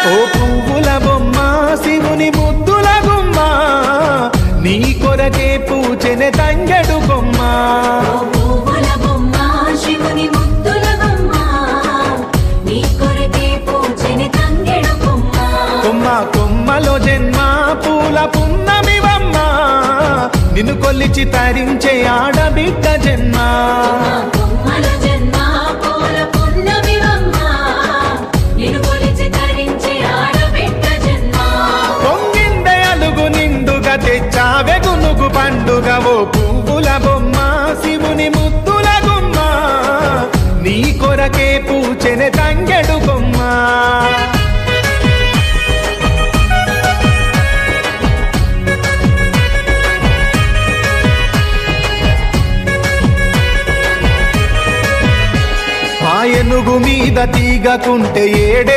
ఓ పువ్వుల బొమ్మ శివుని ముద్దుల గుమ్మ నీ కొరకే పూచెనే తంగెడు కొమ్మ కొమ్మ కొమ్మలో జన్మ పూల పున్నమివమ్మ నిన్ను కొల్లిచి తరించే ఆడబిడ్డ జన్మ పొంగిందే అలుగు నిండుగా తెచ్చావె గునుగు పండుగ ఓ పువ్వుల బొమ్మ శివుని ముద్దుల గుమ్మ నీ కొరకే పూచెనే తంగెడు కొమ్మ ఏనుగు మీద తీగకుంటే ఏడే